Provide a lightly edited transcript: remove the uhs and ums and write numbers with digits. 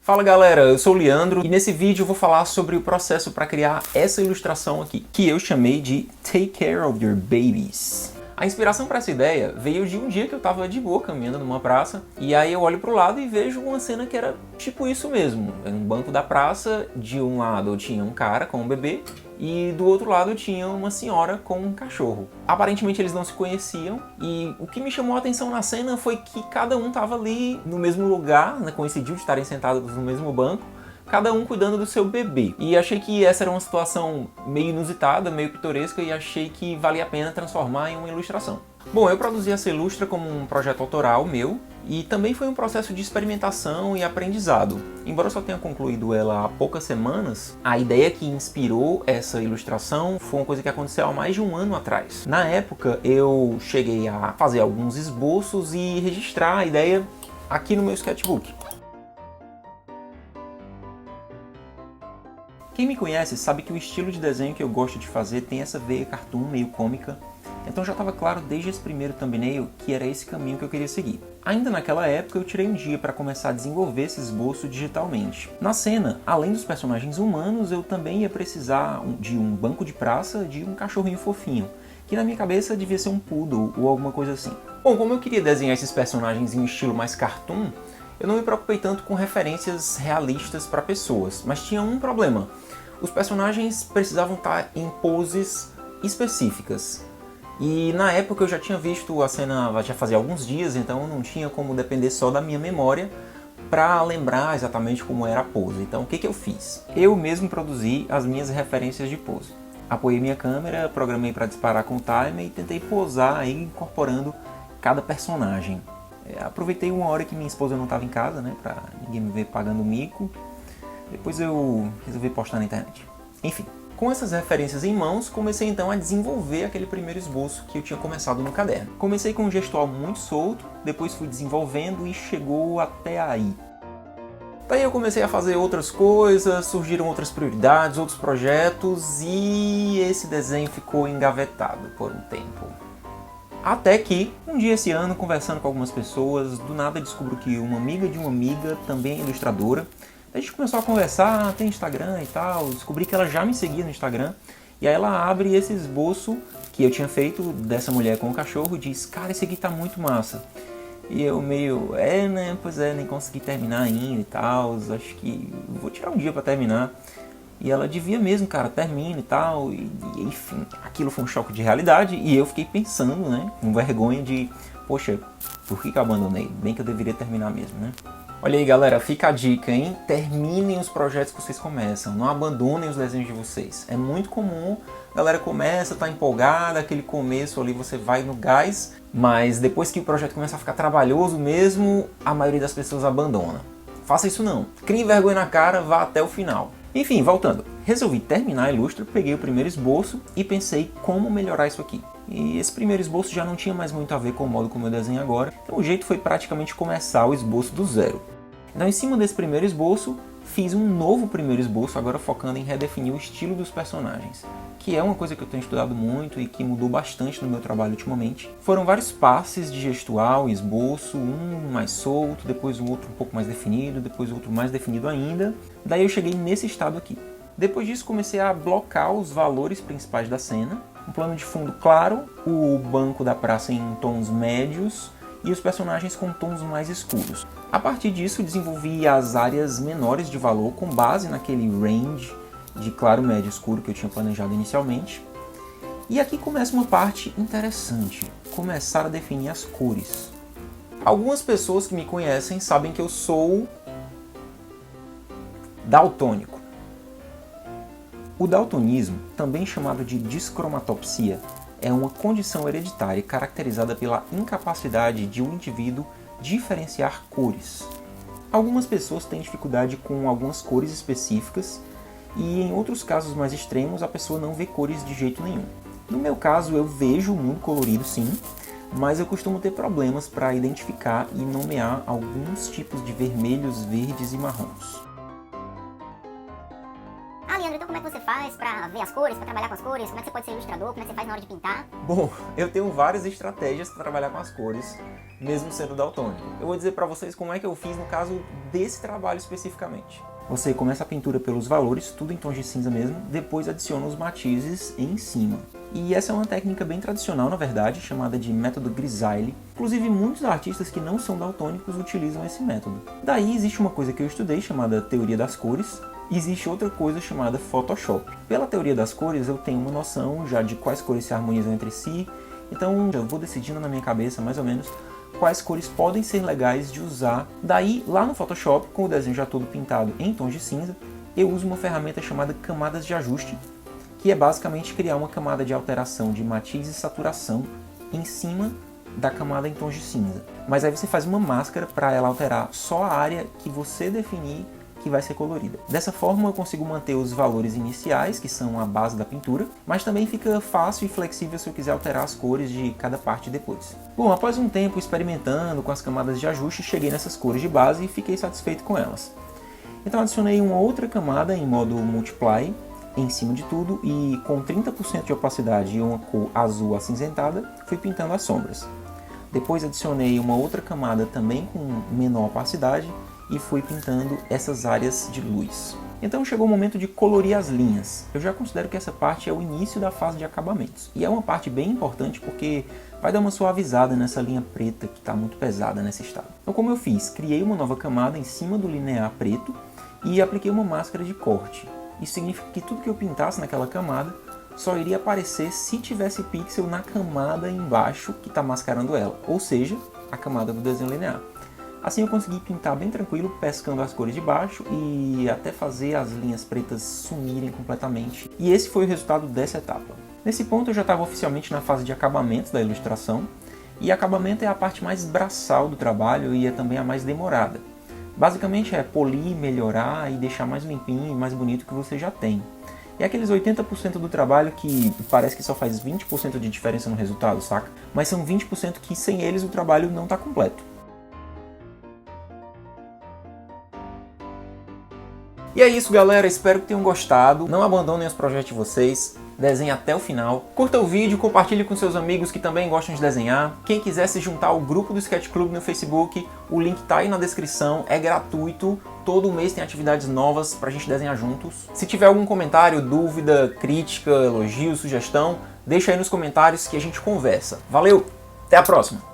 Fala galera, eu sou o Leandro e nesse vídeo eu vou falar sobre o processo para criar essa ilustração aqui, que eu chamei de Take Care of Your Babies. A inspiração para essa ideia veio de um dia que eu tava de boa caminhando numa praça e aí eu olho pro lado e vejo uma cena que era tipo isso mesmo. Em um banco da praça, de um lado tinha um cara com um bebê e do outro lado tinha uma senhora com um cachorro. Aparentemente eles não se conheciam e o que me chamou a atenção na cena foi que cada um tava ali no mesmo lugar, né, coincidiu de estarem sentados no mesmo banco, cada um cuidando do seu bebê. E achei que essa era uma situação meio inusitada, meio pitoresca e achei que valia a pena transformar em uma ilustração. Bom, eu produzi essa ilustra como um projeto autoral meu e também foi um processo de experimentação e aprendizado. Embora eu só tenha concluído ela há poucas semanas, a ideia que inspirou essa ilustração foi uma coisa que aconteceu há mais de um ano atrás. Na época eu cheguei a fazer alguns esboços e registrar a ideia aqui no meu sketchbook. Quem me conhece sabe que o estilo de desenho que eu gosto de fazer tem essa veia cartoon meio cômica, então já estava claro desde esse primeiro thumbnail que era esse caminho que eu queria seguir. Ainda naquela época eu tirei um dia para começar a desenvolver esse esboço digitalmente. Na cena, além dos personagens humanos, eu também ia precisar de um banco de praça, de um cachorrinho fofinho, que na minha cabeça devia ser um poodle ou alguma coisa assim. Bom, como eu queria desenhar esses personagens em um estilo mais cartoon, eu não me preocupei tanto com referências realistas para pessoas, mas tinha um problema. Os personagens precisavam estar em poses específicas. E na época eu já tinha visto a cena já fazia alguns dias, então não tinha como depender só da minha memória para lembrar exatamente como era a pose. Então o que eu fiz? Eu mesmo produzi as minhas referências de pose. Apoiei minha câmera, programei para disparar com o timer e tentei posar aí incorporando cada personagem. Aproveitei uma hora que minha esposa não estava em casa, né, para ninguém me ver pagando mico. Depois eu resolvi postar na internet. Enfim, com essas referências em mãos, comecei então a desenvolver aquele primeiro esboço que eu tinha começado no caderno. Comecei com um gestual muito solto, depois fui desenvolvendo e chegou até aí. Daí eu comecei a fazer outras coisas, surgiram outras prioridades, outros projetos e esse desenho ficou engavetado por um tempo. Até que, um dia esse ano, conversando com algumas pessoas, do nada descubro que uma amiga de uma amiga também é ilustradora. A gente começou a conversar, tem Instagram e tal, descobri que ela já me seguia no Instagram. E aí ela abre esse esboço que eu tinha feito dessa mulher com o cachorro e diz: cara, esse aqui tá muito massa. E eu meio, né, pois é, nem consegui terminar ainda e tal, acho que vou tirar um dia pra terminar. E ela devia mesmo, cara, termina e tal, e enfim, aquilo foi um choque de realidade e eu fiquei pensando, né, com vergonha de, poxa, por que eu abandonei? Bem que eu deveria terminar mesmo, né? Olha aí galera, fica a dica, hein? Terminem os projetos que vocês começam, não abandonem os desenhos de vocês. É muito comum, a galera começa, tá empolgada, aquele começo ali você vai no gás, mas depois que o projeto começa a ficar trabalhoso mesmo, a maioria das pessoas abandona. Faça isso não, crie vergonha na cara, vá até o final. Enfim, voltando, resolvi terminar a ilustra, peguei o primeiro esboço e pensei como melhorar isso aqui. E esse primeiro esboço já não tinha mais muito a ver com o modo como eu desenho agora, então o jeito foi praticamente começar o esboço do zero. Então em cima desse primeiro esboço, fiz um novo primeiro esboço, agora focando em redefinir o estilo dos personagens, que é uma coisa que eu tenho estudado muito e que mudou bastante no meu trabalho ultimamente. Foram vários passes de gestual e esboço, um mais solto, depois o outro um pouco mais definido, depois o outro mais definido ainda. Daí eu cheguei nesse estado aqui. Depois disso comecei a blocar os valores principais da cena, um plano de fundo claro, o banco da praça em tons médios e os personagens com tons mais escuros. A partir disso desenvolvi as áreas menores de valor com base naquele range de claro, médio e escuro que eu tinha planejado inicialmente. E aqui começa uma parte interessante, começar a definir as cores. Algumas pessoas que me conhecem sabem que eu sou daltônico. O daltonismo, também chamado de descromatopsia, é uma condição hereditária caracterizada pela incapacidade de um indivíduo diferenciar cores. Algumas pessoas têm dificuldade com algumas cores específicas e em outros casos mais extremos a pessoa não vê cores de jeito nenhum. No meu caso eu vejo o mundo colorido sim, mas eu costumo ter problemas para identificar e nomear alguns tipos de vermelhos, verdes e marrons. Leandro, então como é que você faz pra ver as cores, pra trabalhar com as cores? Como é que você pode ser ilustrador? Como é que você faz na hora de pintar? Bom, eu tenho várias estratégias para trabalhar com as cores, mesmo sendo daltônico. Eu vou dizer para vocês como é que eu fiz no caso desse trabalho especificamente. Você começa a pintura pelos valores, tudo em tons de cinza mesmo, depois adiciona os matizes em cima. E essa é uma técnica bem tradicional, na verdade, chamada de método Grisaille. Inclusive, muitos artistas que não são daltônicos utilizam esse método. Daí existe uma coisa que eu estudei chamada teoria das cores, e existe outra coisa chamada Photoshop. Pela teoria das cores, eu tenho uma noção já de quais cores se harmonizam entre si, então eu vou decidindo na minha cabeça, mais ou menos, quais cores podem ser legais de usar. Daí, lá no Photoshop, com o desenho já todo pintado em tons de cinza, eu uso uma ferramenta chamada camadas de ajuste, que é basicamente criar uma camada de alteração de matiz e saturação em cima da camada em tons de cinza. Mas aí você faz uma máscara para ela alterar só a área que você definir que vai ser colorida. Dessa forma eu consigo manter os valores iniciais, que são a base da pintura, mas também fica fácil e flexível se eu quiser alterar as cores de cada parte depois. Bom, após um tempo experimentando com as camadas de ajuste, cheguei nessas cores de base e fiquei satisfeito com elas. Então adicionei uma outra camada em modo Multiply em cima de tudo e com 30% de opacidade e uma cor azul acinzentada, fui pintando as sombras. Depois adicionei uma outra camada também com menor opacidade e fui pintando essas áreas de luz. Então chegou o momento de colorir as linhas. Eu já considero que essa parte é o início da fase de acabamentos. E é uma parte bem importante porque vai dar uma suavizada nessa linha preta que está muito pesada nesse estado. Então como eu fiz? Criei uma nova camada em cima do linear preto e apliquei uma máscara de corte. Isso significa que tudo que eu pintasse naquela camada só iria aparecer se tivesse pixel na camada embaixo que está mascarando ela, ou seja, a camada do desenho linear. Assim eu consegui pintar bem tranquilo, pescando as cores de baixo e até fazer as linhas pretas sumirem completamente. E esse foi o resultado dessa etapa. Nesse ponto eu já estava oficialmente na fase de acabamento da ilustração, e acabamento é a parte mais braçal do trabalho e é também a mais demorada. Basicamente é polir, melhorar e deixar mais limpinho e mais bonito que você já tem. É aqueles 80% do trabalho que parece que só faz 20% de diferença no resultado, saca? Mas são 20% que sem eles o trabalho não está completo. E é isso, galera, espero que tenham gostado. Não abandonem os projetos de vocês, desenhem até o final. Curta o vídeo, compartilhe com seus amigos que também gostam de desenhar. Quem quiser se juntar ao grupo do Sketch Club no Facebook, o link tá aí na descrição, é gratuito. Todo mês tem atividades novas pra gente desenhar juntos. Se tiver algum comentário, dúvida, crítica, elogio, sugestão, deixa aí nos comentários que a gente conversa. Valeu, até a próxima!